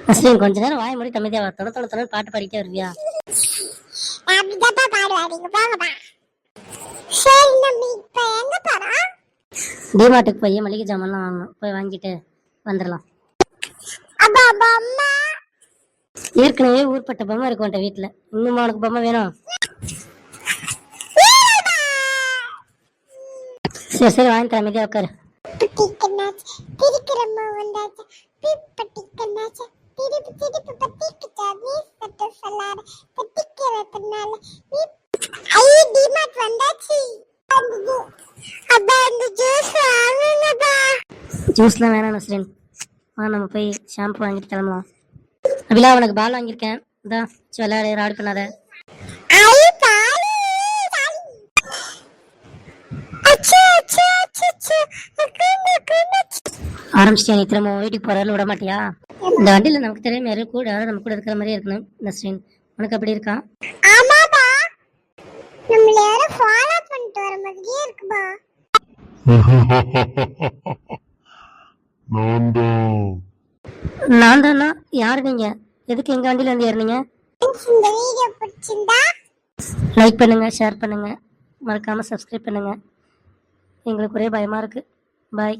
நஸ்ரீன் கொஞ்ச நேரம் வாய மூடி தமிதியா வா. தொட தொட தொட பாட்டு பாடிட்டே வருவியா? டிமார்ட்டுக்கு போய் மளிகை ஜாமான்லாம் வாங்கணும். போய் வாங்கிட்டு வந்துடலாம். ஏற்கனவே ஊர்பட்ட பொம்மை இருக்கு உன்ட்ட வீட்டுல. இன்னுமா உனக்கு பொம்மை வேணும்? சரி சரி வாங்கி தர, அமைதியா உட்காரு. ஜூஸ்லாம் வேணாம் நஸ்ரீன், வா நம்ம போய் ஷாம்பு வாங்கிட்டு கிளம்பலாம். அபிலா உனக்கு பால் வாங்கியிருக்கேன், இதான் விளையாடு, ராடு பண்ணாத. ஆரம்பிச்சிட்டியா? நீ திரும்ப வீட்டுக்கு போறாரு விட மாட்டியா? இந்த வண்டியில நமக்கு தெரியாம யாரும் கூட நம்ம கூட இருக்கிற மாதிரி இருக்கணும் நஸ்ரீன். உனக்கு அப்படி இருக்கா? நான் தானா? யாரு நீங்க? எதுக்கு எங்க வண்டியில வந்து ஏறினீங்க? லைக் பண்ணுங்க, ஷேர் பண்ணுங்க, மறக்காம சப்ஸ்கிரைப் பண்ணுங்க. எங்களுக்கு ஒரே பயமா இருக்கு. பாய்.